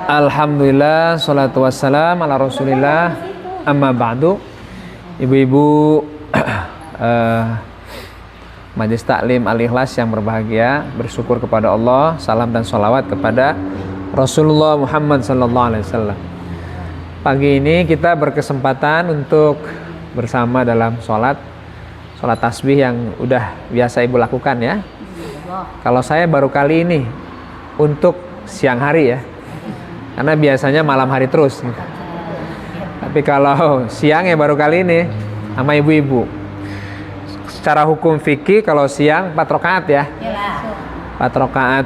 Alhamdulillah, salatu wassalam ala rasulillah, amma ba'du. Ibu-ibu Majelis Taklim Al-Ikhlas yang berbahagia, bersyukur kepada Allah, salam dan sholawat kepada Rasulullah Muhammad sallallahu alaihi wasallam. Pagi ini kita berkesempatan untuk bersama dalam sholat tasbih yang udah biasa ibu lakukan ya. Kalau saya baru kali ini untuk siang hari ya, karena biasanya malam hari terus gitu. Tapi kalau siang ya baru kali ini sama ibu-ibu. Secara hukum fikih kalau siang 4 rakaat ya, 4 rakaat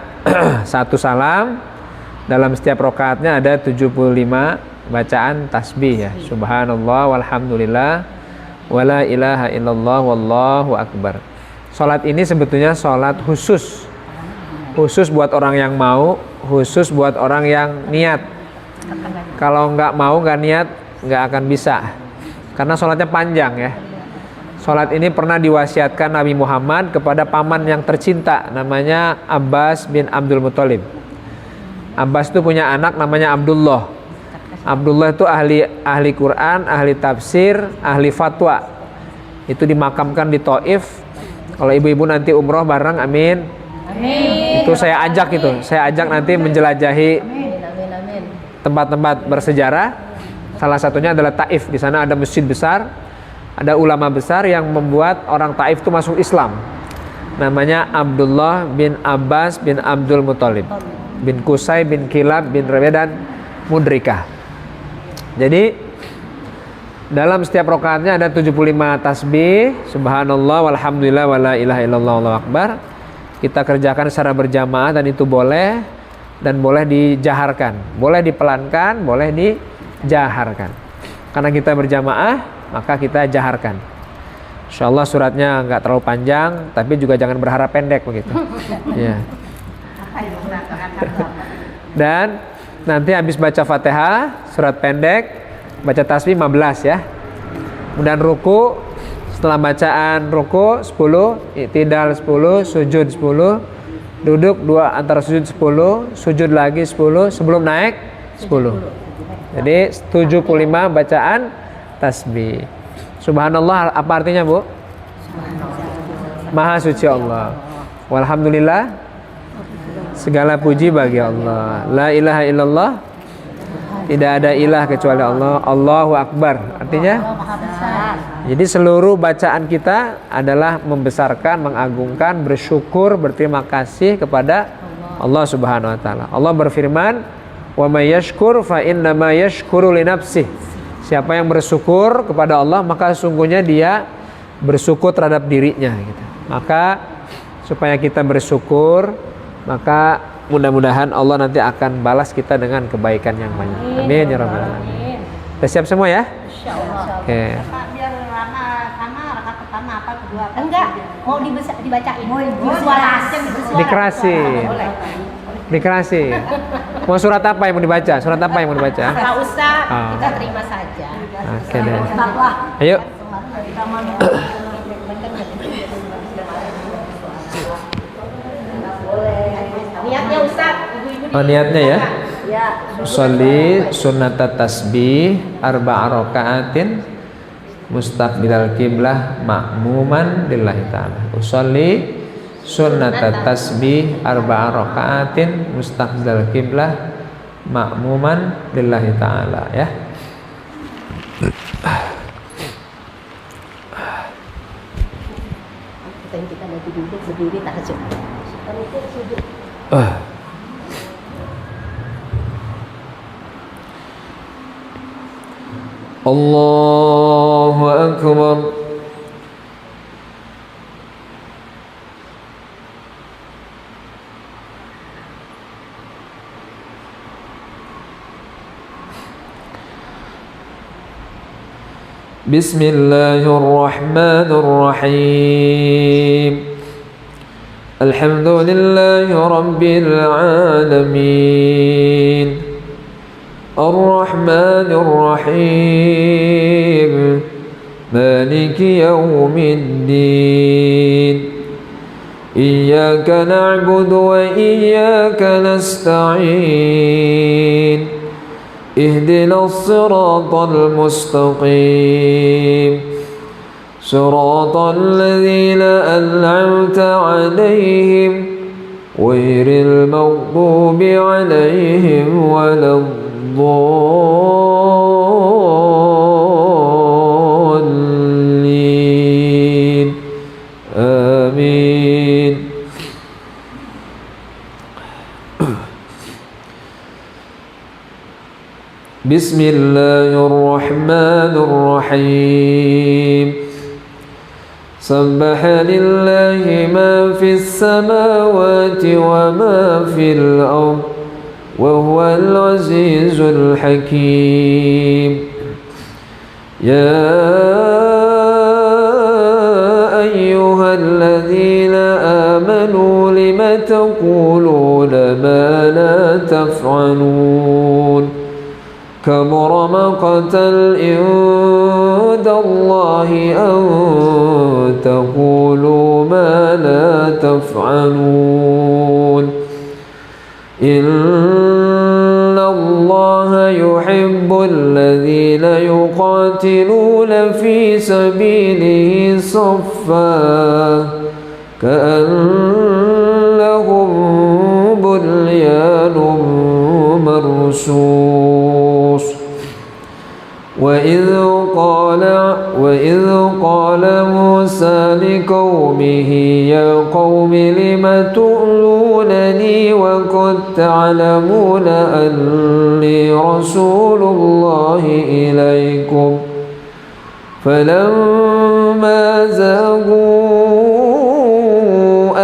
1 salam. Dalam setiap rakaatnya ada 75 bacaan tasbih ya. Subhanallah walhamdulillah wala ilaha illallah wallahu akbar. Salat ini sebetulnya salat khusus buat orang yang mau, khusus buat orang yang niat. Kalau nggak mau, nggak niat, nggak akan bisa, karena sholatnya panjang ya. Sholat ini pernah diwasiatkan Nabi Muhammad kepada paman yang tercinta, namanya Abbas bin Abdul Muthalib. Abbas itu punya anak namanya Abdullah. Abdullah itu ahli Quran, ahli tafsir, ahli fatwa. Itu dimakamkan di Taif. Kalau ibu-ibu nanti umroh bareng, amin. Amin. Itu saya ajak nanti menjelajahi tempat-tempat bersejarah. Salah satunya adalah Taif. Di sana ada masjid besar, ada ulama besar yang membuat orang Taif itu masuk Islam. Namanya Abdullah bin Abbas bin Abdul Muthalib bin Qusay bin Kilab bin Rabi' dan Mudrikah. Jadi dalam setiap rakaatnya ada 75 tasbih, subhanallah walhamdulillah wala ilaha illallah wallahu akbar. Kita kerjakan secara berjamaah dan itu boleh, dan boleh dijaharkan, boleh dipelankan, boleh dijaharkan. Karena kita berjamaah, maka kita jaharkan. Insyaallah suratnya nggak terlalu panjang, tapi juga jangan berharap pendek begitu. Ya. Dan nanti habis baca Fatihah, surat pendek, baca tasbih 15 ya. Kemudian ruku, setelah bacaan ruku 10, i'tidal 10, sujud 10, duduk 2 antara sujud 10, sujud lagi 10, sebelum naik 10. Jadi 75 bacaan tasbih. Subhanallah apa artinya, Bu? Maha suci Allah. Walhamdulillah, segala puji bagi Allah. La ilaha illallah, tidak ada ilah kecuali Allah. Allahu akbar. Artinya jadi seluruh bacaan kita adalah membesarkan, mengagungkan, bersyukur, berterima kasih kepada Allah Subhanahu wa taala. Allah berfirman, "Wa may yashkur fa innama yashkuru li nafsihi." Siapa yang bersyukur kepada Allah, maka sungguhnya dia bersyukur terhadap dirinya gitu. Maka supaya kita bersyukur, maka mudah-mudahan Allah nanti akan balas kita dengan kebaikan yang banyak. Amin ya rabbal alamin. Kita siap semua ya? Insyaallah. Oke. Enggak, mau dibacain. Dikerasin. Mau surat apa yang mau dibaca? Enggak usah, kita terima saja. Oke deh. Ayo. Niatnya Ustaz, ibu-ibu. Niatnya ya. Ya. Sholli sunnatat tasbih arba'a raka'atin mustaqbilal qiblah ma'muman lillahi ta'ala. Usolli sunnatat tasbih arba'a raka'atin mustaqbilal qiblah ma'muman lillahi ta'ala ya. Kita lagi duduk berdiri tahajud. Sujud. Allahu akbar. Bismillahirrahmanirrahim. Alhamdulillahi rabbil alamin. Ar-Rahmanir-Rahim. Maliki yaumiddin. إياك نعبد وإياك نستعين اهدنا الصراط المستقيم صراط الذين أنعمت عليهم غير المغضوب عليهم ولا الضالين آمين. بسم الله الرحمن الرحيم سبح لله ما في السماوات وما في الأرض وهو العزيز الحكيم. يا أيها الذين آمنوا لم تقولون ما لا تفعلون كبر مقتا عند الله أن تقولوا ما لا تفعلون إن الله يحب الذين يقاتلون في سبيله صفا كأنهم بنيان مرصوص. وإذ قال موسى لقومه يا قوم لم تؤذونني وقد تعلمون أني رسول الله إليكم فلما زاغوا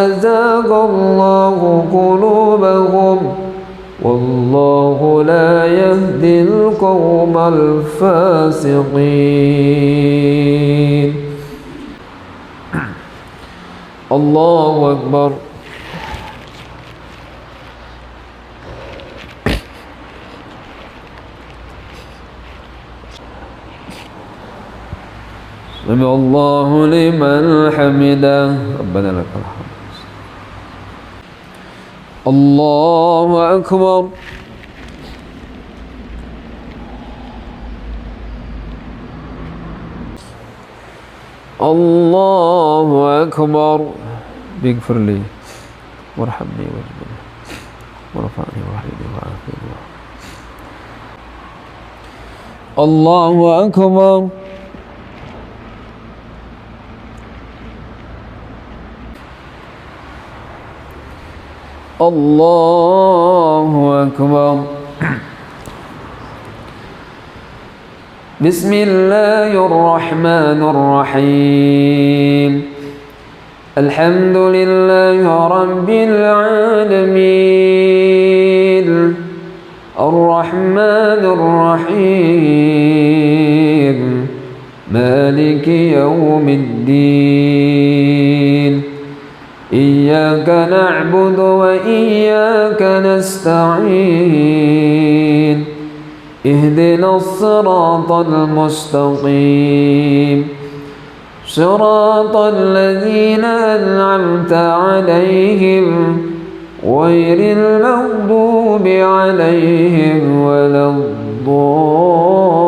أزاغ الله قلوبهم والله لا يهدي القوم الفاسقين. الله أكبر. سمع الله لمن حمده ربنا لك الحمد. الله أكبر. الله أكبر. اغفر لي وارحمني واجبرني ورفعني واهدني وعافني. الله أكبر. الله أكبر. بسم الله الرحمن الرحيم الحمد لله رب العالمين الرحمن الرحيم مالك يوم الدين إياك نعبد وإياك نستعين اهدنا الصراط المستقيم صراط الذين أنعمت عليهم غير المغضوب عليهم ولا الضالين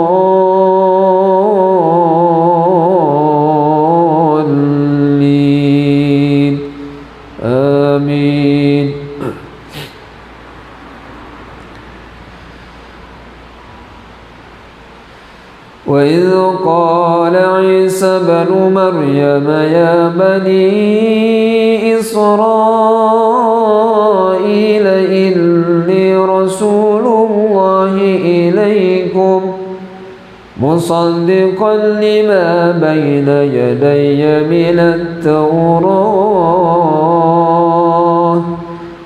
آمين. وإذ قال عيسى بن مريم يا بني إسرائيل إني رسول الله إليكم مصدقا لما بين يدي من التوراة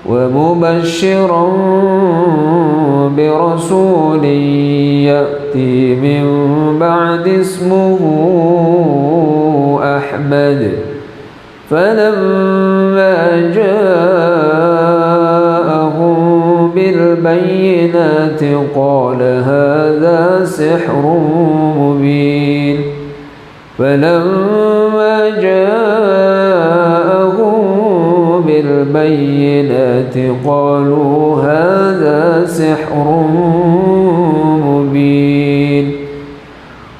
ومبشرا برسول يأتي من بعد اسمه أحمد فلما جاءهم بالبينات قال هذا سحر مبين فلما جاءهم بالبينات قالوا هذا سحر مبين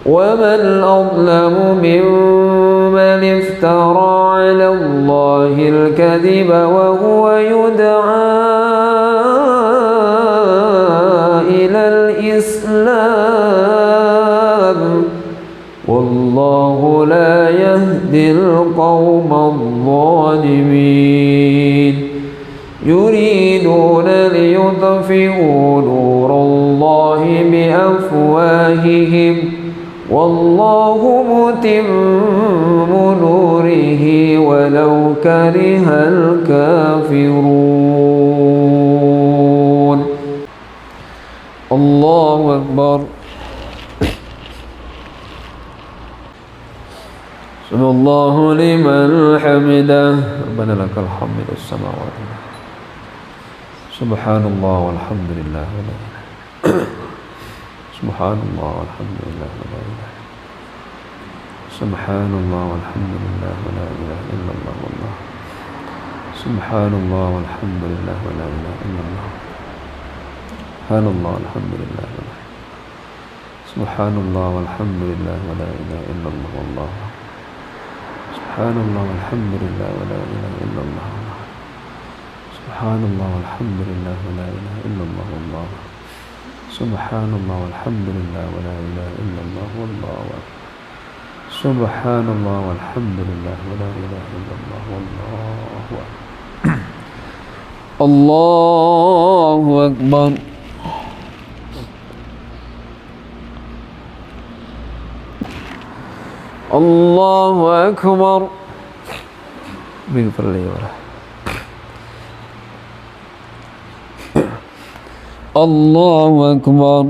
ومن أظلم ممن افترى على الله الكذب وهو يدعى إلى الإسلام والله لا يهدي القوم الظالمين يريدون ليطفئوا نور الله بأفواههم والله متم نوره ولو كره الكافرون الله أكبر سمع الله لمن حمده ربنا لك الحمد السماوات سبحان الله والحمد لله ولا إله سبحان الله والحمد لله ولا إله سبحان الله والحمد لله ولا إله إلا الله والله سبحان الله والحمد لله ولا إله إلا الله سبحان الله والحمد لله ولا سبحان الله والحمد لله ولا إله إلا الله والله سبحان الله والحمد لله ولا إله إلا الله سبحان الله والحمد لله ولا إله إلا الله والله سبحان الله والحمد لله ولا إله إلا الله والله سبحان الله والحمد لله ولا إله إلا الله والله الله أكبر الله أكبر بغفر لي وله الله أكبر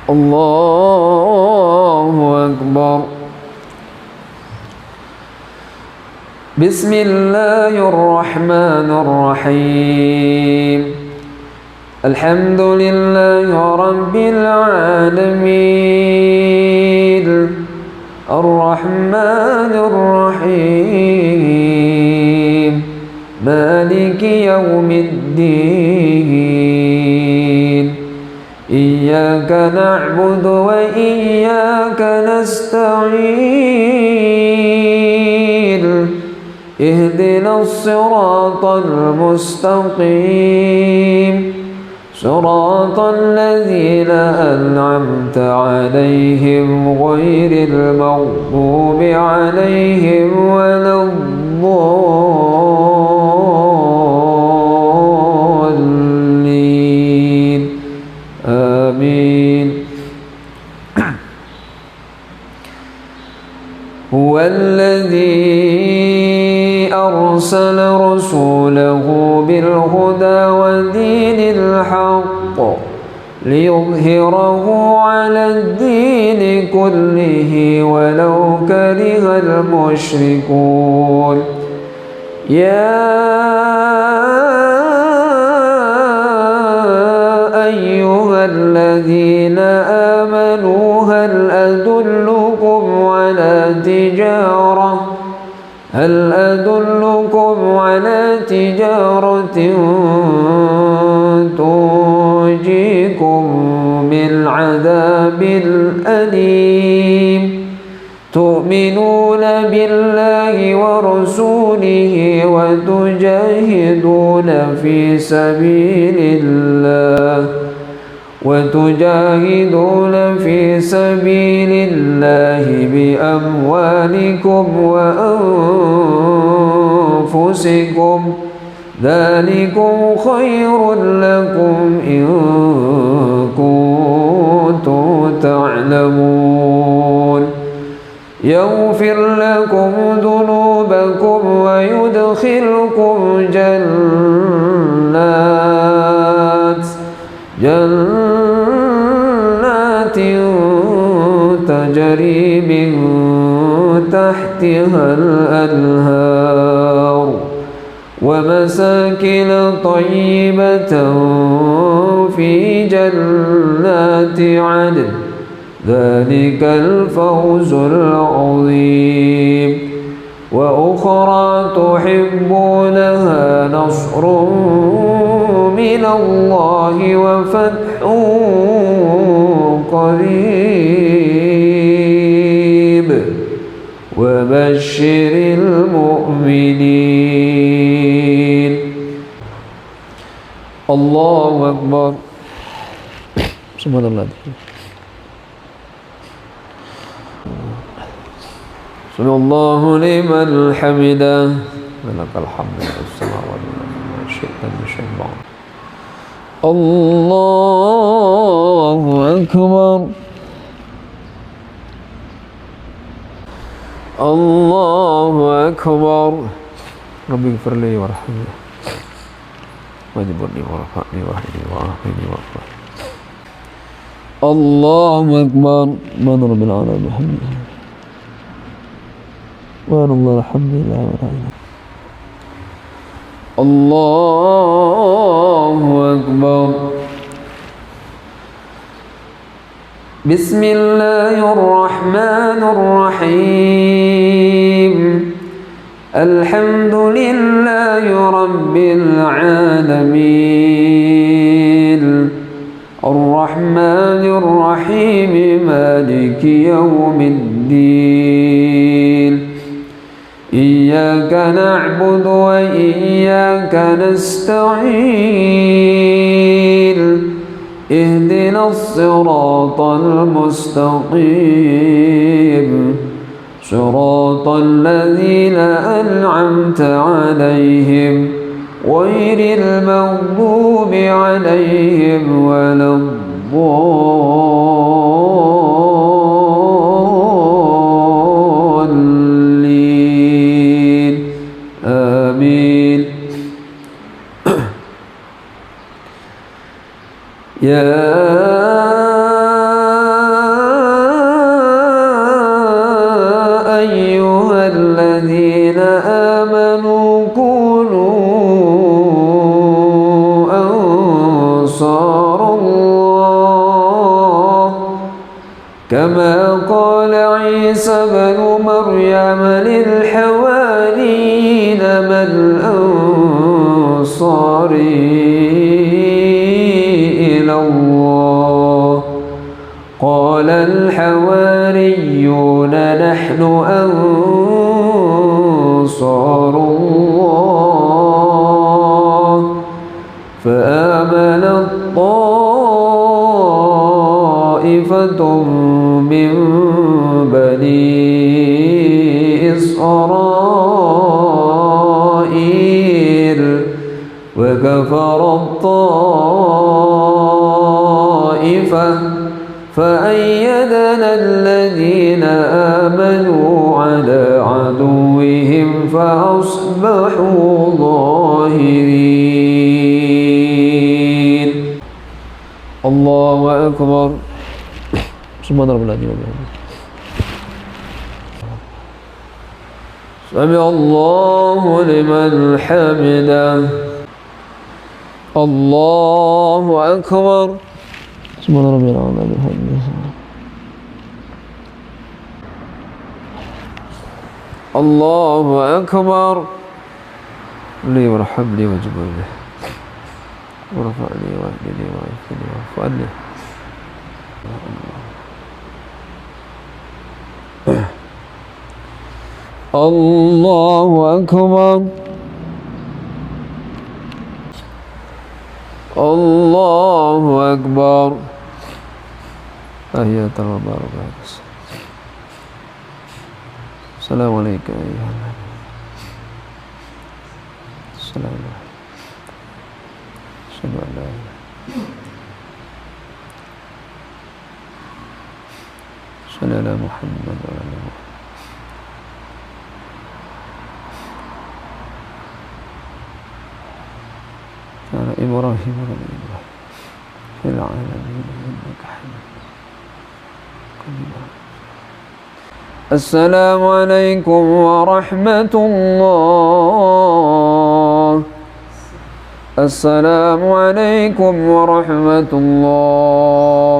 الله أكبر بسم الله الرحمن الرحيم الحمد لله رب العالمين الرحمن الرحيم مالك يوم الدين إياك نعبد وإياك نستعين اهدنا الصراط المستقيم صراط الذين أنعمت عليهم غير المغضوب عليهم ولا الضالين آمين هو الذي أرسل رسوله بالهدى ودين الحق ليظهره على الدين كله ولو كره المشركون يا أيها الذين آمنوا هل أدلكم على تجارة تنجيكم من عذاب أليم تؤمنون بالله ورسوله وتجاهدون في سبيل الله بأموالكم وأنفسكم ذلكم خير لكم إن كنتم تعلمون يغفر لكم ذنوبكم ويدخلكم جنات تجري من تحتها الأنهار ومساكن طيبة في جنات عدن ذلك الفوز العظيم وأخرى تحبونها نصر من الله وفتح قريب وبشر المؤمنين. الله أكبر. سبحان الله. سمع الله لمن حمده ولك الحمد في السماوات والأرض ما شئت من شيء بعد. الله أكبر. الله أكبر. ربي اغفر لي وارحمني واجبرني ورفعني واهدني وعافني واغفر. الله أكبر. من رب العالمين بحمده وأنا الله الحمد لله ولا إله. الله أكبر. بسم الله الرحمن الرحيم. الحمد لله رب العالمين الرحمن الرحيم مالك يوم الدين إياك نعبد وإياك نستعين اهدنا الصراط المستقيم صراط الذين أنعمت عليهم غير المغضوب عليهم ولا الضالين آمين. يا أيها الذين آمنوا كونوا أنصار الله كما قال عيسى بن مريم للحواريين من أنصاري إلى الله قال الحواريون نحن أنصار الله فآمنت طائفة من بني إسرائيل وكفرت طائفة فأيدنا الذين آمنوا على عدوهم فأصبحوا ظاهرين. الله أكبر. سبحان رب العظيم وبحمده. سمع الله لمن حمده. الله أكبر. سبحان ربي العظيم وبحمده. الله أكبر. لي وارحمني واجبرني ورفعني واهدني وعافني واعف عني. الله أكبر. الله أكبر. أهيا تبارك السلام عليكم أيها النبي. السلام عليكم. أشهد أن لا إله صل على محمد وعلى آله محمد. على إبراهيم وعلى إبراهيم في العالمين إنك حميد مجيد. السلام عليكم ورحمة الله. السلام عليكم ورحمة الله.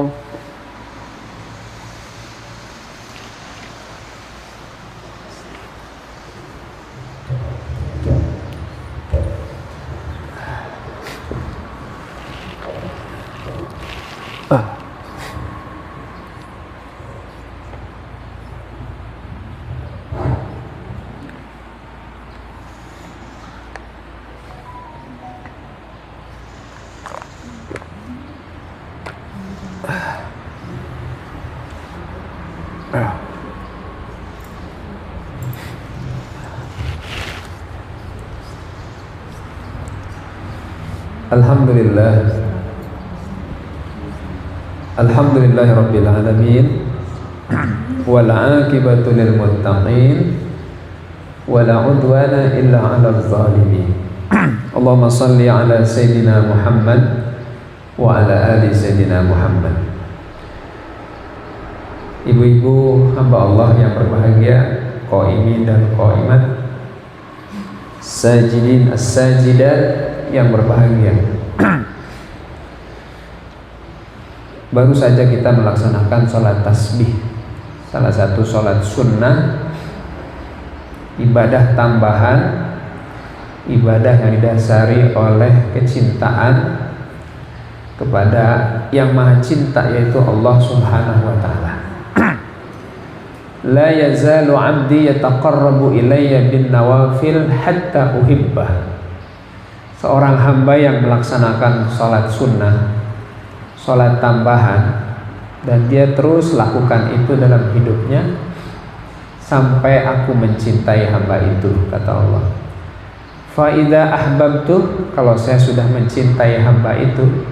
Alhamdulillah. Alhamdulillahirabbil alamin. Wal 'aqibatu lil muttaqin. Wala 'udwana illa 'alal zalimin. Allahumma shalli 'ala sayyidina Muhammad wa 'ala ali sayyidina Muhammad. Ibu-ibu hamba Allah yang berbahagia, qaimin dan qaimat, sajidin as-sajidat yang berbahagia. Baru saja kita melaksanakan sholat tasbih, salah satu sholat sunnah, ibadah tambahan, ibadah yang didasari oleh kecintaan kepada yang maha cinta, yaitu Allah Subhanahu wa ta'ala. La yazalu 'abdi yataqarrabu ilayya bin nawafil hatta uhibbah. Seorang hamba yang melaksanakan sholat sunnah, sholat tambahan, dan dia terus lakukan itu dalam hidupnya sampai aku mencintai hamba itu, kata Allah. Fa idza ahbabtu, kalau saya sudah mencintai hamba itu,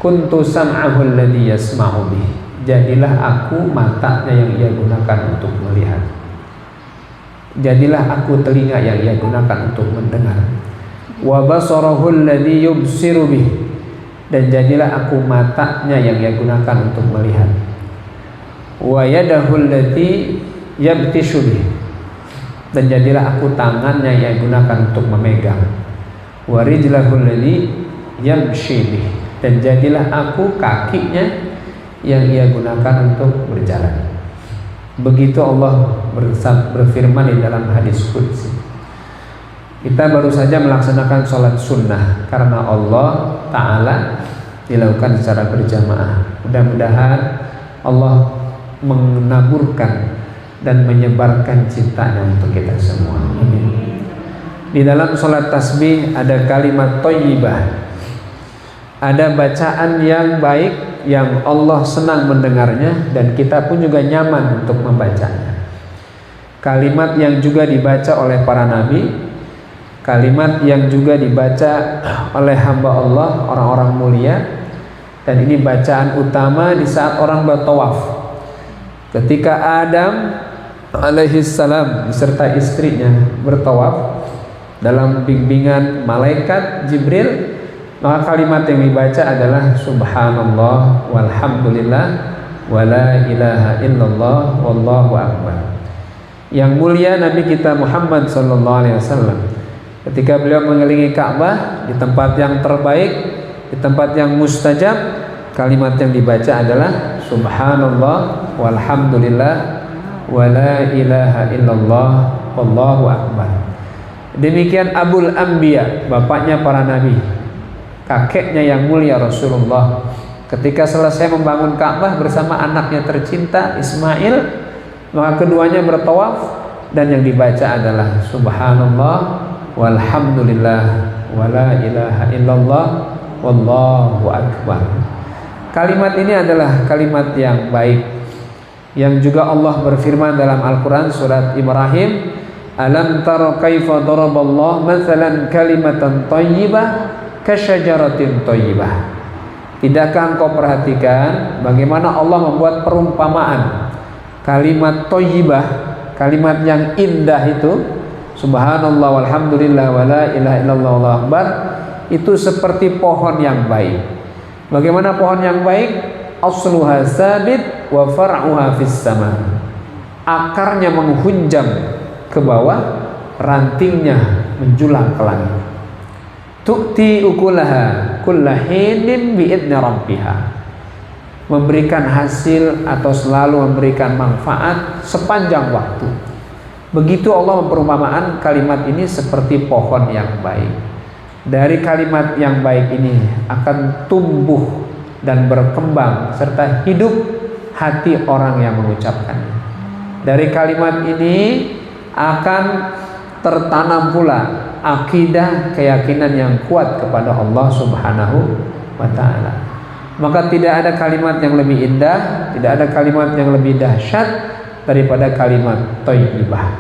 kuntu sam'ahu alladhi yasma'u bih, jadilah aku matanya yang ia gunakan untuk melihat, jadilah aku telinga yang ia gunakan untuk mendengar. Wa basarahu alladhi yubsiru bih, dan jadilah aku matanya yang ia gunakan untuk melihat. Wa yadahu allati yabtishu bih, dan jadilah aku tangannya yang ia gunakan untuk memegang. Wa rijlahu allati yamshi bih, dan jadilah aku kakinya yang ia gunakan untuk berjalan. Begitu Allah berfirman di dalam hadis qudsi. Kita baru saja melaksanakan sholat sunnah karena Allah Ta'ala dilakukan secara berjamaah. Mudah-mudahan Allah menaburkan dan menyebarkan cintanya untuk kita semua. Amin. Di dalam sholat tasbih ada kalimat thayyibah, ada bacaan yang baik yang Allah senang mendengarnya dan kita pun juga nyaman untuk membacanya. Kalimat yang juga dibaca oleh para nabi, kalimat yang juga dibaca oleh hamba Allah, orang-orang mulia, dan ini bacaan utama di saat orang bertawaf. Ketika Adam alaihissalam beserta istrinya bertawaf dalam bimbingan malaikat Jibril, maka kalimat yang dibaca adalah subhanallah walhamdulillah wala ilaha illallah wallahu akbar. Yang mulia Nabi kita Muhammad sallallahu alaihi wasallam, ketika beliau mengelilingi Ka'bah di tempat yang terbaik, di tempat yang mustajab, kalimat yang dibaca adalah subhanallah walhamdulillah wala ilaha illallah wallahu akbar. Demikian Abul Anbiya, bapaknya para nabi, kakeknya yang mulia Rasulullah, ketika selesai membangun Ka'bah bersama anaknya tercinta Ismail, maka keduanya bertawaf dan yang dibaca adalah subhanallah walhamdulillah wala ilaha illallah wallahu akbar. Kalimat ini adalah kalimat yang baik yang juga Allah berfirman dalam Al-Quran surat Ibrahim, alam tara kaifa daraballahu mathalan kalimatan thayyibah kasyajaratin thayyibah. Tidakkah engkau perhatikan bagaimana Allah membuat perumpamaan kalimat thayyibah, kalimat yang indah itu, subhanallah walhamdulillah wala ilaha illallah wallahu akbar, itu seperti pohon yang baik. Bagaimana pohon yang baik? Asluha sabit wa far'uha fis sama. Akarnya menghunjam ke bawah, rantingnya menjulang ke langit. Tu'ti ukulaha kullahinin bi'idni rabbiha, memberikan hasil atau selalu memberikan manfaat sepanjang waktu. Begitu Allah memperumpamaan kalimat ini seperti pohon yang baik. Dari kalimat yang baik ini akan tumbuh dan berkembang serta hidup hati orang yang mengucapkannya. Dari kalimat ini akan tertanam pula akidah, keyakinan yang kuat kepada Allah Subhanahu wa ta'ala. Maka tidak ada kalimat yang lebih indah, tidak ada kalimat yang lebih dahsyat daripada kalimat thayyibah.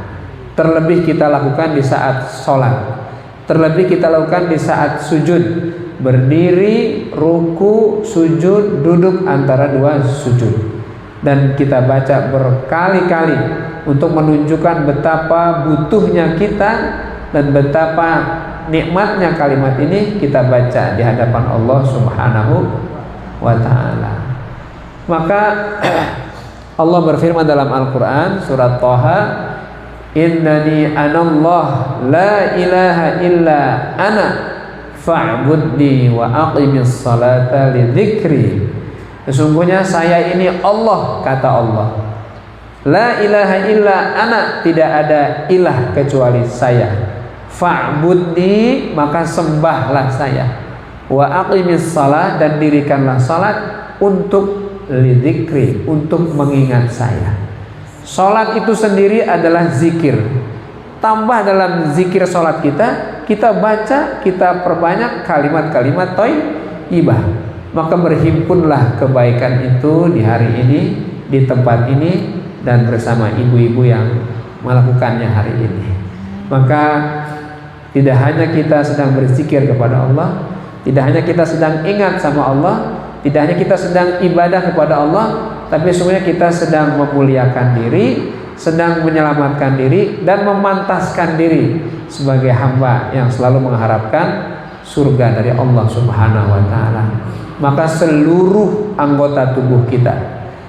Terlebih kita lakukan di saat sholat, terlebih kita lakukan di saat sujud, berdiri, ruku, sujud, duduk antara dua sujud. Dan kita baca berkali-kali untuk menunjukkan betapa butuhnya kita dan betapa nikmatnya kalimat ini kita baca di hadapan Allah Subhanahu wa ta'ala. Maka Allah berfirman dalam Al-Quran surat Thaha, innani anallah la ilaha illa ana fa'budni wa aqimis salata li dzikri. Sesungguhnya saya ini Allah, kata Allah. La ilaha illa ana, tidak ada ilah kecuali saya. Fa'budni, maka sembahlah saya. Wa aqimis salat, dan dirikanlah salat untuk lidzikri, untuk mengingat saya. Salat itu sendiri adalah zikir. Tambah dalam zikir salat kita baca, kita perbanyak kalimat-kalimat thayyibah. Maka berhimpunlah kebaikan itu di hari ini, di tempat ini, dan bersama ibu-ibu yang melakukannya hari ini. Maka tidak hanya kita sedang berzikir kepada Allah, tidak hanya kita sedang ingat sama Allah, tidak hanya kita sedang ibadah kepada Allah, tapi sebenarnya kita sedang memuliakan diri, sedang menyelamatkan diri, dan memantaskan diri sebagai hamba yang selalu mengharapkan surga dari Allah Subhanahu wa ta'ala. Maka seluruh anggota tubuh kita,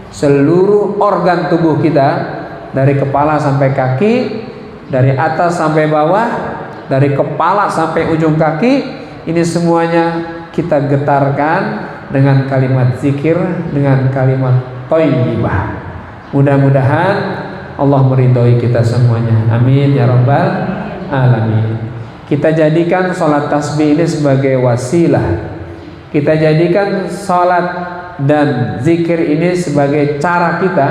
seluruh organ tubuh kita, dari kepala sampai kaki, dari atas sampai bawah, dari kepala sampai ujung kaki, ini semuanya kita getarkan dengan kalimat zikir, dengan kalimat thayyibah. Mudah-mudahan Allah meridhoi kita semuanya. Amin ya rabbal alamin. Kita jadikan sholat tasbih ini sebagai wasilah. Kita jadikan sholat dan zikir ini sebagai cara kita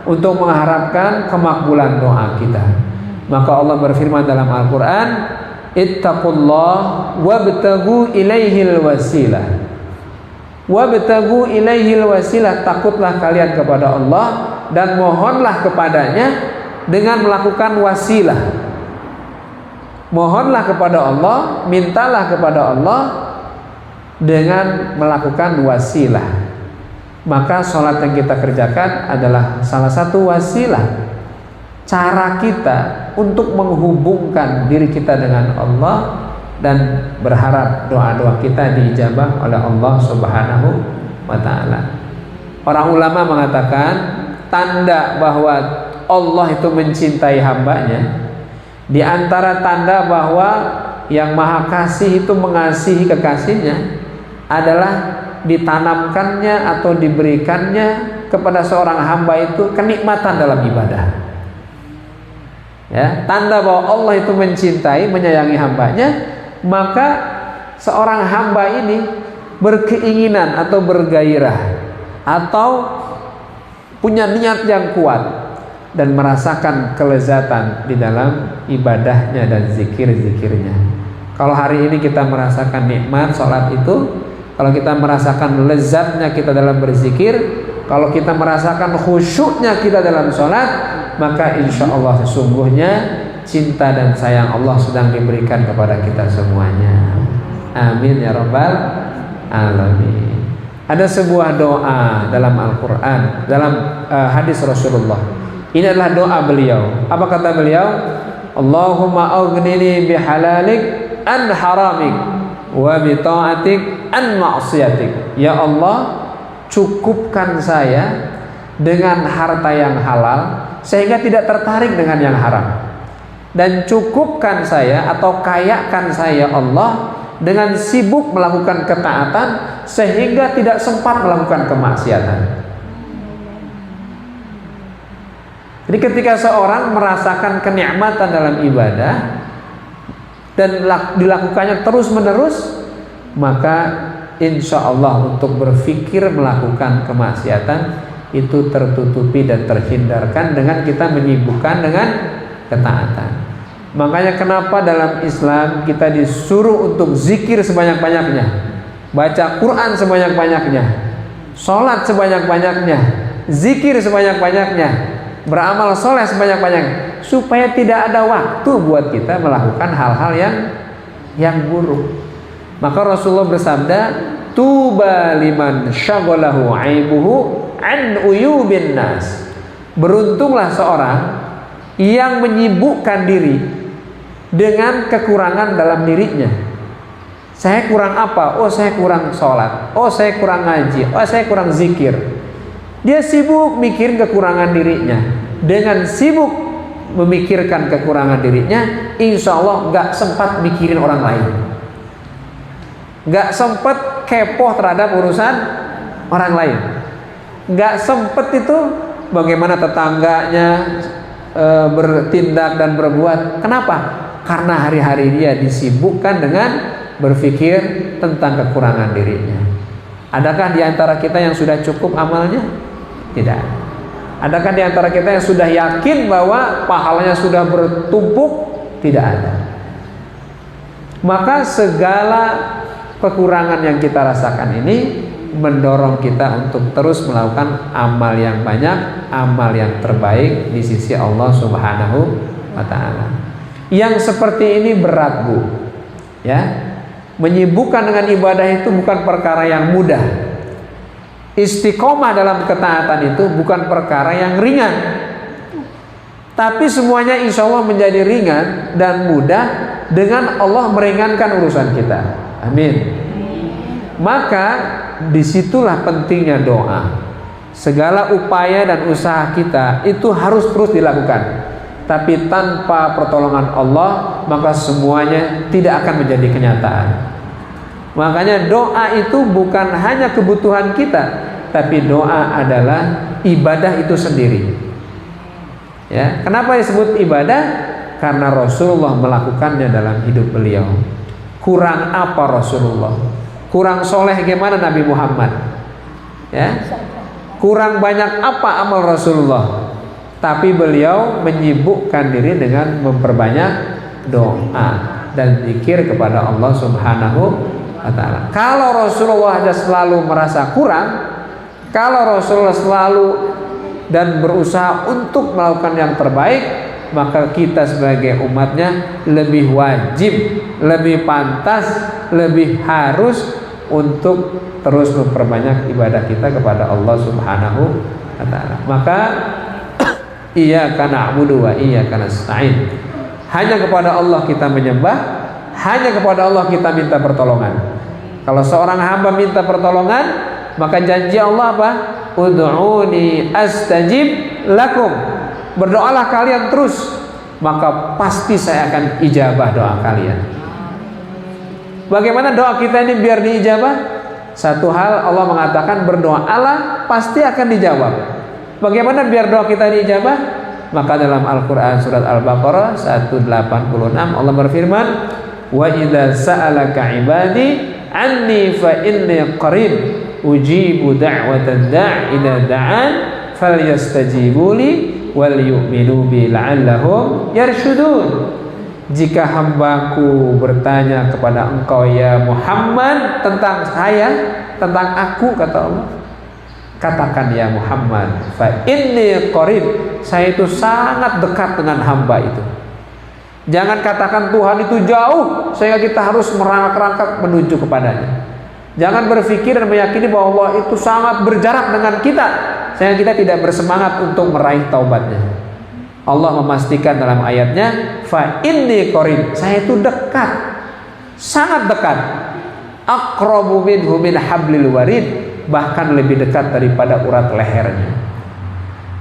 untuk mengharapkan kemakbulan doa kita. Maka Allah berfirman dalam Al-Quran, ittaqullah wabtagu ilaihil wasilah. Wabtagu ilaihil wasilah, takutlah kalian kepada Allah dan mohonlah kepadanya dengan melakukan wasilah. Mohonlah kepada Allah, mintalah kepada Allah dengan melakukan wasilah. Maka sholat yang kita kerjakan adalah salah satu wasilah, cara kita untuk menghubungkan diri kita dengan Allah dan berharap doa-doa kita diijabah oleh Allah Subhanahu wa ta'ala. Orang ulama mengatakan tanda bahwa Allah itu mencintai hambanya, di antara tanda bahwa yang Maha Kasih itu mengasihi kekasihnya adalah ditanamkannya atau diberikannya kepada seorang hamba itu kenikmatan dalam ibadah. Ya, tanda bahwa Allah itu mencintai, menyayangi hambanya, maka seorang hamba ini berkeinginan atau bergairah atau punya niat yang kuat dan merasakan kelezatan di dalam ibadahnya dan zikir-zikirnya. Kalau hari ini kita merasakan nikmat sholat itu, kalau kita merasakan lezatnya kita dalam berzikir, kalau kita merasakan khusyuknya kita dalam sholat, maka insya Allah sesungguhnya cinta dan sayang Allah sedang diberikan kepada kita semuanya. Amin ya rabbal alamin. Ada sebuah doa dalam Al-Quran, dalam hadis Rasulullah. Ini adalah doa beliau. Apa kata beliau? Allahumma aghnini bihalalik an haramik wa bita'atik an ma'siyatik. Ya Allah, cukupkan saya dengan harta yang halal sehingga tidak tertarik dengan yang haram, dan cukupkan saya atau kayakan saya Allah dengan sibuk melakukan ketaatan sehingga tidak sempat melakukan kemaksiatan. Jadi ketika seorang merasakan kenikmatan dalam ibadah dan dilakukannya terus menerus, maka insya Allah untuk berpikir melakukan kemaksiatan itu tertutupi dan terhindarkan dengan kita menyibukkan dengan ketaatan. Makanya kenapa dalam Islam kita disuruh untuk zikir sebanyak-banyaknya, baca Quran sebanyak-banyaknya, sholat sebanyak-banyaknya, zikir sebanyak-banyaknya, beramal soleh sebanyak-banyaknya, supaya tidak ada waktu buat kita melakukan hal-hal yang buruk. Maka Rasulullah bersabda, tuba liman syaghalahu aibuhu an uyubin nas. Beruntunglah seorang yang menyibukkan diri dengan kekurangan dalam dirinya. Saya kurang apa? Oh, saya kurang sholat. Oh, saya kurang ngaji. Oh, saya kurang zikir. Dia sibuk mikirin kekurangan dirinya. Dengan sibuk memikirkan kekurangan dirinya, insya Allah gak sempat mikirin orang lain, gak sempat kepo terhadap urusan orang lain, gak sempat itu bagaimana tetangganya bertindak dan berbuat. Kenapa? Karena hari-hari dia disibukkan dengan berpikir tentang kekurangan dirinya. Adakah di antara kita yang sudah cukup amalnya? Tidak. Adakah di antara kita yang sudah yakin bahwa pahalanya sudah bertumpuk? Tidak ada. Maka segala kekurangan yang kita rasakan ini mendorong kita untuk terus melakukan amal yang banyak, amal yang terbaik di sisi Allah Subhanahu wa ta'ala. Yang seperti ini berat, Bu. Ya. Menyibukkan dengan ibadah itu bukan perkara yang mudah. Istiqomah dalam ketaatan itu bukan perkara yang ringan. Tapi semuanya insya Allah menjadi ringan dan mudah dengan Allah meringankan urusan kita. Amin. Maka disitulah pentingnya doa. Segala upaya dan usaha kita itu harus terus dilakukan. Tapi tanpa pertolongan Allah, maka semuanya tidak akan menjadi kenyataan. Makanya doa itu bukan hanya kebutuhan kita, tapi doa adalah ibadah itu sendiri. Ya, kenapa disebut ibadah? Karena Rasulullah melakukannya dalam hidup beliau. Kurang apa Rasulullah? Kurang soleh gimana Nabi Muhammad? Ya, kurang banyak apa amal Rasulullah? Tapi beliau menyibukkan diri dengan memperbanyak doa dan zikir kepada Allah Subhanahu wa ta'ala. Kalau Rasulullah aja selalu merasa kurang, kalau Rasulullah selalu dan berusaha untuk melakukan yang terbaik, maka kita sebagai umatnya lebih wajib, lebih pantas, lebih harus untuk terus memperbanyak ibadah kita kepada Allah Subhanahu wa ta'ala. Maka iyyaka na'budu wa iyyaka nasta'in. Hanya kepada Allah kita menyembah, hanya kepada Allah kita minta pertolongan. Kalau seorang hamba minta pertolongan, maka janji Allah apa? Ud'uni astajib lakum. Berdoalah kalian terus, maka pasti saya akan ijabah doa kalian. Bagaimana doa kita ini biar diijabah? Satu hal, Allah mengatakan berdoalah pasti akan dijawab. Bagaimana biar doa kita diijabah? Maka dalam Al-Quran surat Al-Baqarah 186 Allah berfirman, wa idza sa'alaka ibadi anni fa inni qarib ujibu da'watan da'i idza da'an falyastajibu li wal yu'minu bi la'allahum yarshudun. Jika hambaku bertanya kepada engkau ya Muhammad tentang saya, tentang aku, kata Allah, katakan ya Muhammad, fa inni qarib, saya itu sangat dekat dengan hamba itu. Jangan katakan Tuhan itu jauh sehingga kita harus merangkak-rangkak menuju kepadanya. Jangan berpikir dan meyakini bahwa Allah itu sangat berjarak dengan kita sehingga kita tidak bersemangat untuk meraih taubatnya. Allah memastikan dalam ayatnya, fa inni qarib, saya itu dekat, sangat dekat, aqrabu minhu min hablil warid, bahkan lebih dekat daripada urat lehernya.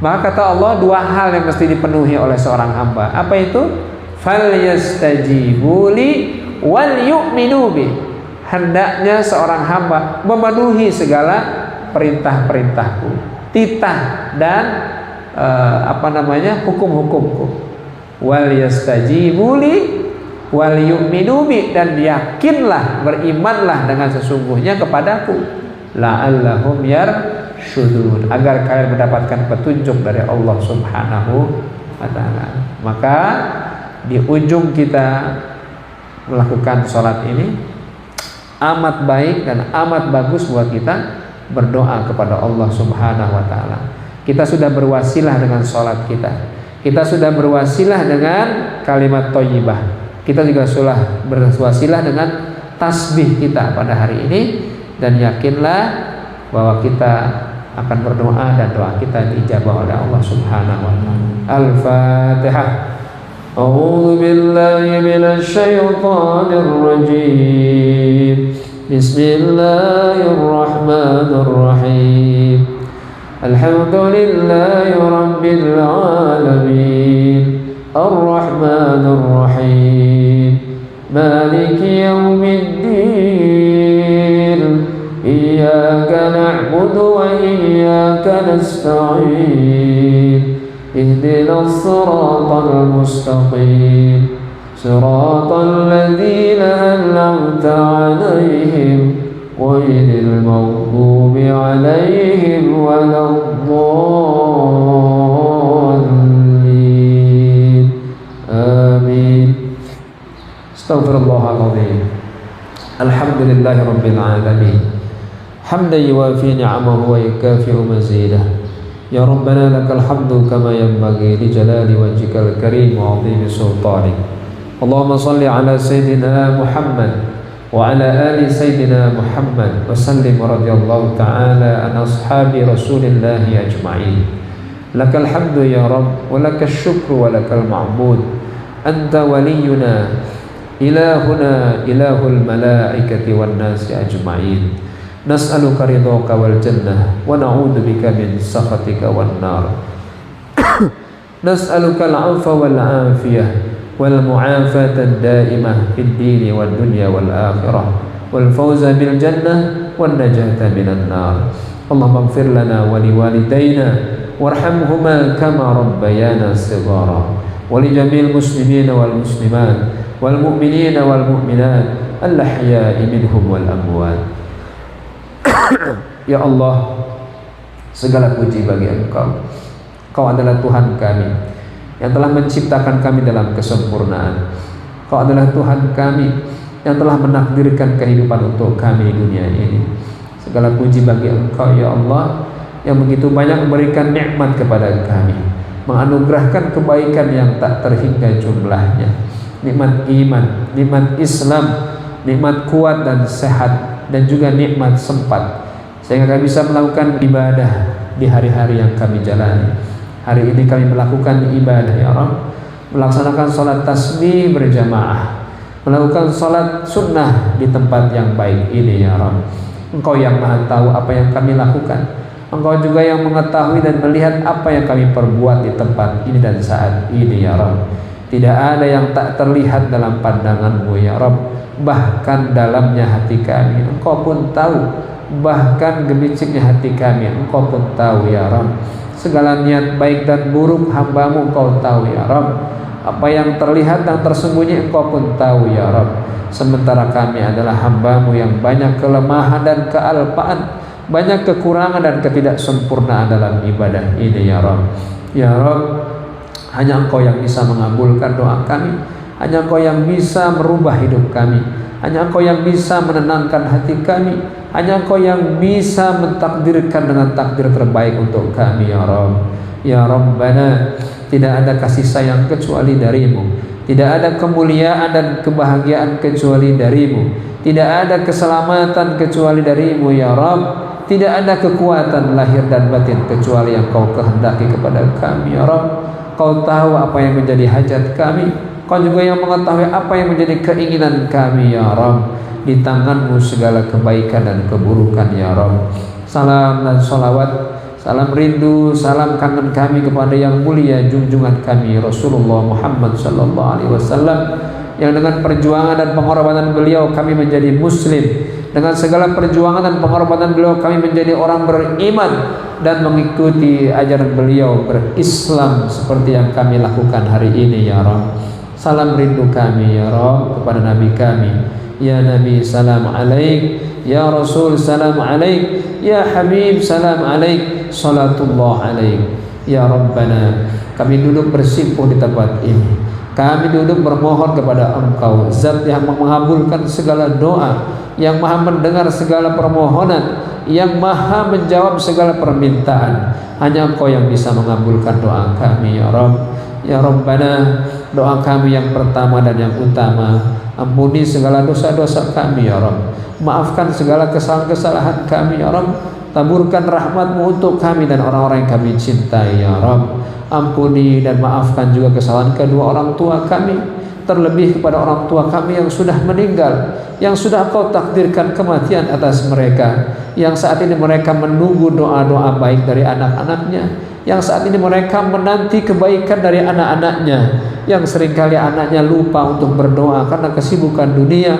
Maka kata Allah, dua hal yang mesti dipenuhi oleh seorang hamba. Apa itu? Falyastajibu li wal yu'minu bi. Hendaknya seorang hamba memenuhi segala perintah-perintahku, titah dan hukum-hukumku. Wal yastajibu li wal yu'minu bi, dan yakinlah, berimanlah dengan sesungguhnya kepadaku, la'allahum yarshudun, agar kalian mendapatkan petunjuk dari Allah Subhanahu wa ta'ala. Maka di ujung kita melakukan sholat ini amat baik dan amat bagus buat kita berdoa kepada Allah Subhanahu wa ta'ala. Kita sudah berwasilah dengan sholat kita, kita sudah berwasilah dengan kalimat thayyibah, kita juga sudah berwasilah dengan tasbih kita pada hari ini, dan yakinlah bahwa kita akan berdoa dan doa kita diijabah oleh Allah Subhanahu wa taala. Al-Fatihah. A'udzu billahi minasy syaithanir rajim. Bismillahirrahmanirrahim. Alhamdulillahi rabbil alamin. Ar-Rahmanir Rahim. Maliki yaumiddin. Iyyaka na'budu wa iyyaka nasta'in. Ihdinas siratal mustaqim. Siratal ladzina an'amta 'alaihim ghairil maghdubi 'alaihim waladdallin. Amin. Astaghfirullahaladzim. Alhamdulillahi rabbil alamin. Hamdan yuwafi ni'amahu wa yukafi'u mazidah. Ya Rabbana lakal hamdu kama yanbaghi li jalali wajhikal karim wa 'azimi sultanik. Allahumma salli ala sayyidina Muhammad wa ala ali sayyidina Muhammad wa sallim radhiyallahu ta'ala an ashabi Rasulillah ajma'in. Lakal hamdu ya Rabb wa lakal syukru wa lakal ma'bud. Anta waliyuna ilahuna ilahul malaikati wan nasi ajma'in. Nas'aluka ridhaka wal jannah wa na'udzu bika min sakhatika wan nar. Nas'aluka al-'afwa wal 'afiyah wal mu'afata ad-da'imah fid din wad dunya wal akhirah wal fawza bil jannah wan najata minan nar. Allahumma ighfir lana wa liwalidayna warhamhuma kama rabbayana shighara wa li jamil muslimina wal muslimat wal mu'minina wal mu'minat al-ahya'i minhum wal amwat. Ya Allah, segala puji bagi Engkau. Kau adalah Tuhan kami yang telah menciptakan kami dalam kesempurnaan. Kau adalah Tuhan kami yang telah menakdirkan kehidupan untuk kami di dunia ini. Segala puji bagi Engkau ya Allah, yang begitu banyak memberikan nikmat kepada kami, menganugerahkan kebaikan yang tak terhingga jumlahnya. Nikmat iman, nikmat Islam, nikmat kuat dan sehat, dan juga nikmat sempat, sehingga kami bisa melakukan ibadah di hari-hari yang kami jalani. Hari ini kami melakukan ibadah ya Rabb, melaksanakan sholat tasbih berjamaah, melakukan sholat sunnah di tempat yang baik ini ya Rabb. Engkau yang maha tahu apa yang kami lakukan. Engkau juga yang mengetahui dan melihat apa yang kami perbuat di tempat ini dan saat ini ya Rabb. Tidak ada yang tak terlihat dalam pandangan-Mu ya Rabb. Bahkan dalamnya hati kami Engkau pun tahu, bahkan gebiciknya hati kami Engkau pun tahu ya Rabb. Segala niat baik dan buruk hamba-Mu Engkau tahu ya Rabb. Apa yang terlihat dan tersembunyi Engkau pun tahu ya Rabb. Sementara kami adalah hamba-Mu yang banyak kelemahan dan kealpaan, banyak kekurangan dan ketidaksempurnaan dalam ibadah ini ya Rabb. Ya Rabb, hanya Engkau yang bisa mengabulkan doa kami. Hanya Engkau yang bisa merubah hidup kami. Hanya Engkau yang bisa menenangkan hati kami. Hanya Engkau yang bisa mentakdirkan dengan takdir terbaik untuk kami ya Rabb. Ya Rabbana, tidak ada kasih sayang kecuali dari-Mu. Tidak ada kemuliaan dan kebahagiaan kecuali dari-Mu. Tidak ada keselamatan kecuali dari-Mu ya Rabb. Tidak ada kekuatan lahir dan batin kecuali yang Kau kehendaki kepada kami ya Rabb. Kau tahu apa yang menjadi hajat kami. Kau juga yang mengetahui apa yang menjadi keinginan kami ya Rabb. Di tangan-Mu segala kebaikan dan keburukan ya Rabb. Salam dan salawat, salam rindu, salam kangen kami kepada yang mulia junjungan kami Rasulullah Muhammad sallallahu alaihi wasallam, yang dengan perjuangan dan pengorbanan beliau kami menjadi muslim. Dengan segala perjuangan dan pengorbanan beliau kami menjadi orang beriman dan mengikuti ajaran beliau berislam seperti yang kami lakukan hari ini ya Rabb. Salam rindu kami ya Rabb kepada Nabi kami. Ya Nabi salam alaik, ya Rasul salam alaik, ya Habib salam alaik, salatullah alaik. Ya Rabbana, kami duduk bersimpuh di tempat ini. Kami duduk bermohon kepada Engkau, Zat yang mengabulkan segala doa, yang maha mendengar segala permohonan, yang maha menjawab segala permintaan. Hanya Engkau yang bisa mengabulkan doa kami ya Rabb. Ya Rabbana, doa kami yang pertama dan yang utama, ampuni segala dosa-dosa kami ya Rabb, maafkan segala kesalahan-kesalahan kami ya Rabb, taburkan rahmat-Mu untuk kami dan orang-orang yang kami cintai ya Rabb. Ampuni dan maafkan juga kesalahan kedua orang tua kami, terlebih kepada orang tua kami yang sudah meninggal, yang sudah Kau takdirkan kematian atas mereka, yang saat ini mereka menunggu doa-doa baik dari anak-anaknya, yang saat ini mereka menanti kebaikan dari anak-anaknya, yang seringkali anaknya lupa untuk berdoa karena kesibukan dunia,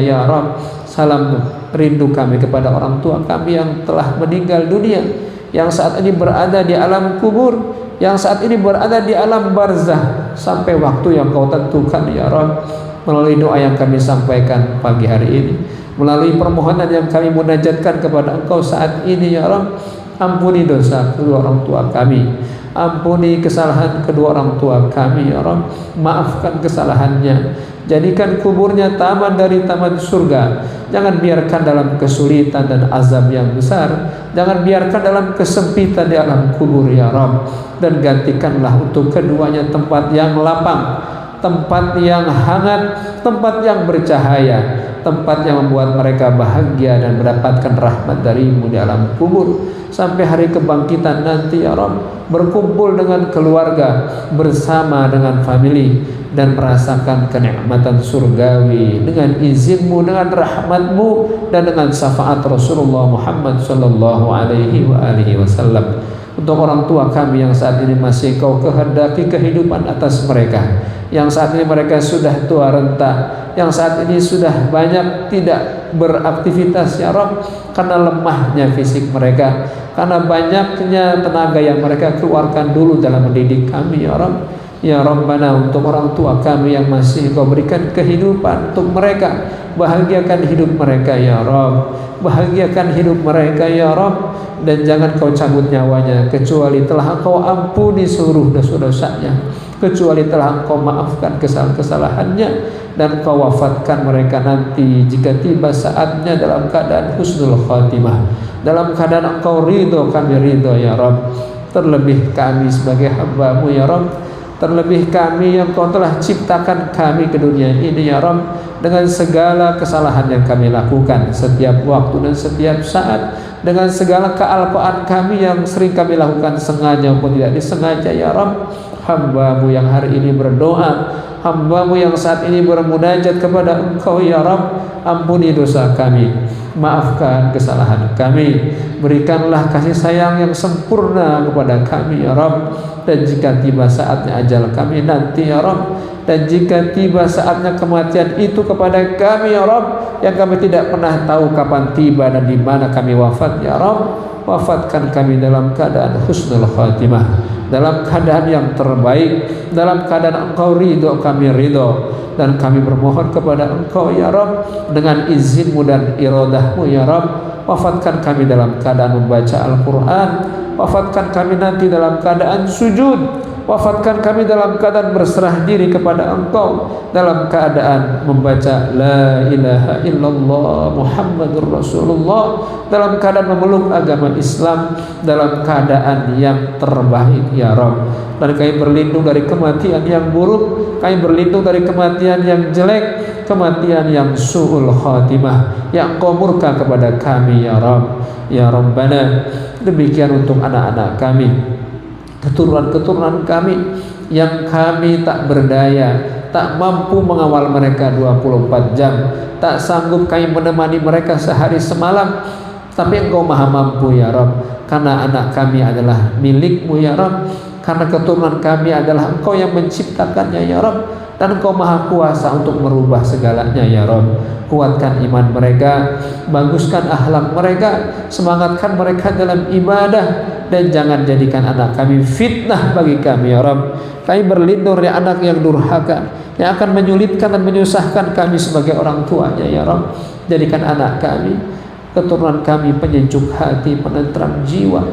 ya Rabb. Salam rindu kami kepada orang tua kami yang telah meninggal dunia, yang saat ini berada di alam kubur, yang saat ini berada di alam barzah sampai waktu yang Kau tentukan ya Rabb. Melalui doa yang kami sampaikan pagi hari ini, melalui permohonan yang kami munajatkan kepada Engkau saat ini ya Rabb, ampuni dosa kedua orang tua kami, ampuni kesalahan kedua orang tua kami ya Rabb, maafkan kesalahannya, jadikan kuburnya taman dari taman surga. Jangan biarkan dalam kesulitan dan azab yang besar, jangan biarkan dalam kesempitan di alam kubur ya Rabb, dan gantikanlah untuk keduanya tempat yang lapang, tempat yang hangat, tempat yang bercahaya, tempat yang membuat mereka bahagia dan mendapatkan rahmat dari-Mu di alam kubur sampai hari kebangkitan nanti ya Rabb, berkumpul dengan keluarga, bersama dengan family, dan merasakan kenikmatan surgawi dengan izin-Mu, dengan rahmat-Mu, dan dengan syafaat Rasulullah Muhammad sallallahu alaihi wasallam. Untuk orang tua kami yang saat ini masih Kau kehendaki kehidupan atas mereka, yang saat ini mereka sudah tua renta, yang saat ini sudah banyak tidak beraktivitas ya Rabb, karena lemahnya fisik mereka, karena banyaknya tenaga yang mereka keluarkan dulu dalam mendidik kami ya Rabb. Ya Rabbana, untuk orang tua kami yang masih Kau berikan kehidupan untuk mereka, bahagiakan hidup mereka ya Rabb, bahagiakan hidup mereka ya Rabb, dan jangan Kau cabut nyawanya kecuali telah Kau ampuni seluruh dosa-dosanya, kecuali telah Engkau maafkan kesalahan-kesalahannya, dan Kau wafatkan mereka nanti jika tiba saatnya dalam keadaan husnul khatimah, dalam keadaan Engkau ridho, kami ridho ya Rabb. Terlebih kami sebagai hamba-Mu ya Rabb, terlebih kami yang Kau telah ciptakan kami ke dunia ini ya Rabb, dengan segala kesalahan yang kami lakukan setiap waktu dan setiap saat, dengan segala kealpaan kami yang sering kami lakukan sengaja maupun tidak disengaja ya Rabb. Hamba-Mu yang hari ini berdoa, hamba-Mu yang saat ini bermunajat kepada Engkau ya Rabb, ampuni dosa kami, maafkan kesalahan kami, berikanlah kasih sayang yang sempurna kepada kami ya Rabb. Dan jika tiba saatnya ajal kami nanti ya Rabb, dan jika tiba saatnya kematian itu kepada kami ya Rabb, yang kami tidak pernah tahu kapan tiba dan di mana kami wafat ya Rabb, wafatkan kami dalam keadaan husnul khatimah, dalam keadaan yang terbaik, dalam keadaan Engkau ridho, kami ridho, dan kami bermohon kepada Engkau ya Rabb dengan izin-Mu dan iradah-Mu ya Rabb. Wafatkan kami dalam keadaan membaca Al-Quran, wafatkan kami nanti dalam keadaan sujud, wafatkan kami dalam keadaan berserah diri kepada Engkau, dalam keadaan membaca La ilaha illallah Muhammadur Rasulullah, dalam keadaan memeluk agama Islam, dalam keadaan yang terbaik ya Rabb. Dan kami berlindung dari kematian yang buruk, kami berlindung dari kematian yang jelek, kematian yang su'ul khatimah, yang Engkau murka kepada kami ya Rabb. Ya Rabbana, demikian untuk anak-anak kami, keturunan-keturunan kami yang kami tak berdaya, tak mampu mengawal mereka 24 jam, tak sanggup kami menemani mereka sehari semalam, tapi Engkau maha mampu ya Rabb, karena anak kami adalah milik-Mu ya Rabb, karena keturunan kami adalah Engkau yang menciptakannya ya Rabb, dan Engkau maha kuasa untuk merubah segalanya ya Rabb. Kuatkan iman mereka, baguskan akhlak mereka, semangatkan mereka dalam ibadah, dan jangan jadikan anak kami fitnah bagi kami ya Rabb. Kami berlindung dari anak yang durhaka, yang akan menyulitkan dan menyusahkan kami sebagai orang tuanya ya Rabb. Jadikan anak kami, keturunan kami penyejuk hati, penentram jiwa.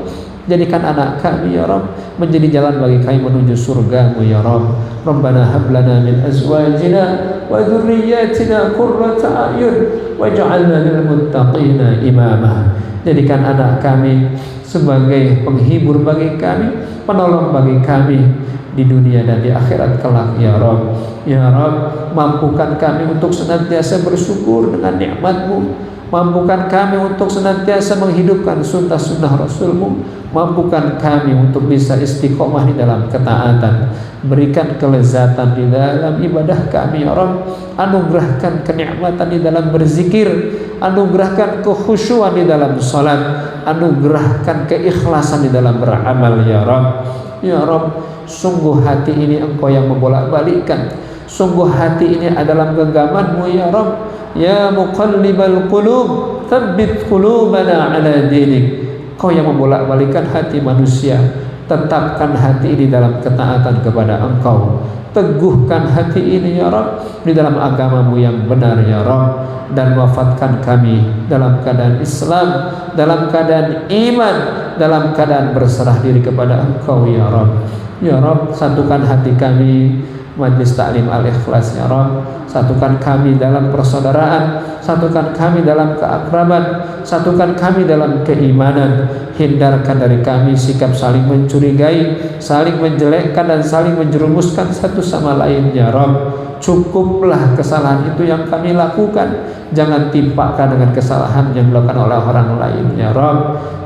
Jadikan anak kami ya Rabb menjadi jalan bagi kami menuju surga-Mu ya Rabb. Rabbana hab lana min azwajina wa dhurriyyatina qurrata a'yun waj'alna lil muttaqina imama. Jadikan anak kami sebagai penghibur bagi kami, penolong bagi kami di dunia dan di akhirat kelak ya Rabb. Ya Rabb, mampukan kami untuk senantiasa bersyukur dengan nikmat-Mu, mampukan kami untuk senantiasa menghidupkan sunnah-sunnah Rasul-Mu, mampukan kami untuk bisa istiqomah di dalam ketaatan, berikan kelezatan di dalam ibadah kami ya Rabb, anugerahkan kenikmatan di dalam berzikir, anugerahkan kekhusyuan di dalam salat, anugerahkan keikhlasan di dalam beramal ya Rabb. Ya Rabb, sungguh hati ini Engkau yang membolak-balikkan, sungguh hati ini adalah genggaman-Mu ya Rabb. Ya muqallibal qulub, tsabbit qulubana ala dinik. Kau yang membolak-balikkan hati manusia, tetapkan hati ini dalam ketaatan kepada Engkau. Teguhkan hati ini ya Rabb di dalam agama-Mu yang benar ya Rabb, dan wafatkan kami dalam keadaan Islam, dalam keadaan iman, dalam keadaan berserah diri kepada Engkau ya Rabb. Ya Rabb, satukan hati kami Majlis Taklim Al-Ikhlas ya Rabb, satukan kami dalam persaudaraan, satukan kami dalam keakraban, satukan kami dalam keimanan. Hindarkan dari kami sikap saling mencurigai, saling menjelekkan dan saling menjerumuskan satu sama lain ya Rabb. Cukuplah kesalahan itu yang kami lakukan, jangan timpakan dengan kesalahan yang dilakukan oleh orang lain ya Rabb.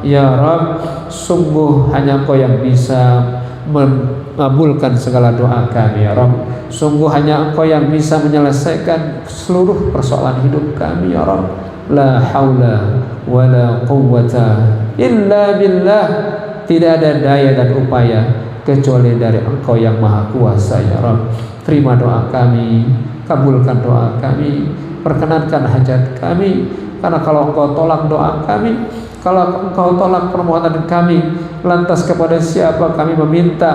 Ya Rabb, sungguh hanya Engkau yang bisa mengabulkan segala doa kami ya Rabb. Sungguh hanya Engkau yang bisa menyelesaikan seluruh persoalan hidup kami ya Rabb. La haula wa la quwwata illa billah. Tidak ada daya dan upaya kecuali dari Engkau yang maha kuasa ya Rabb. Terima doa kami, kabulkan doa kami, perkenankan hajat kami, karena kalau Engkau tolak doa kami, kalau Engkau tolak permohonan kami, lantas kepada siapa kami meminta,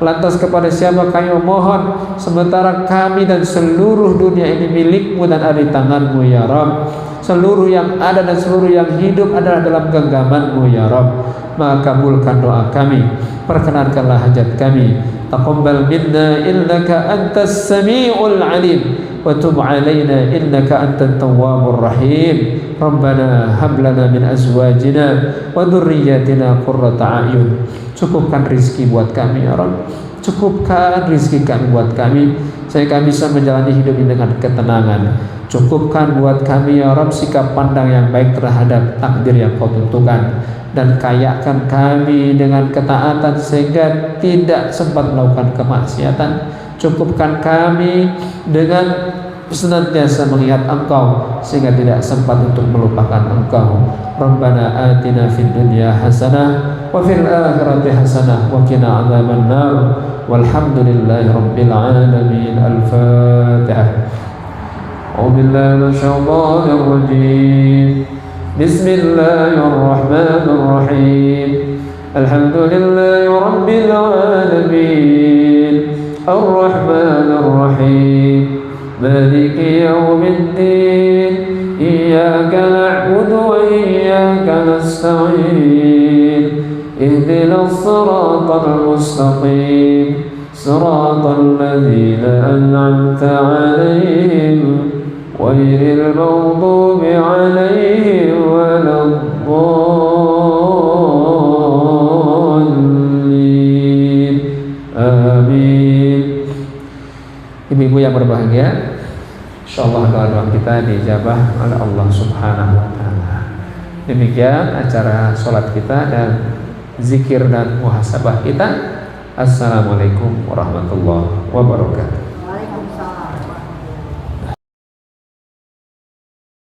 lantas kepada siapa kami memohon, sementara kami dan seluruh dunia ini milik-Mu dan ada di tangan-Mu ya Rabb. Seluruh yang ada dan seluruh yang hidup adalah dalam genggaman-Mu ya Rabb. Maka kabulkan doa kami, perkenankanlah hajat kami. Taqabbal minna innaka antas sami'ul alim, wa tub alaina innaka antat tawwabur rahim. Rabbana hab lana min azwajina wa dhurriyyatina qurrata a'yun. Cukupkan rizki buat kami ya Rabb, cukupkan rizki kami buat kami, sehingga kami bisa menjalani hidup ini dengan ketenangan. Cukupkan buat kami ya Rabb sikap pandang yang baik terhadap takdir yang Kau tentukan, dan kayakan kami dengan ketaatan sehingga tidak sempat melakukan kemaksiatan. Cukupkan kami dengan senantiasa mengingat Engkau sehingga tidak sempat untuk melupakan Engkau. Rabbana atina fid dunya hasanah wa fil akhirati hasanah wa qina adzabannar. Walhamdulillahi rabbil alamin. Al-Fatihah. A'udzubillahi minasyaitonir rajim. Bismillahirrahmanirrahim. Alhamdulillahi rabbil alamin. Ar-Rahmanir Rahim. مالك يوم الدين. إياك نعبد وإياك نستعين. اهدنا الصراط المستقيم. صراط الذين أنعمت عليهم غير المغضوب عليهم ولا الضالين. آمين. Ibu-ibu yang berbahagia, insyaallah doa-doa kita dijabah oleh Allah Subhanahu wa taala. Demikian acara sholat kita dan zikir dan muhasabah kita. Assalamualaikum warahmatullahi wabarakatuh.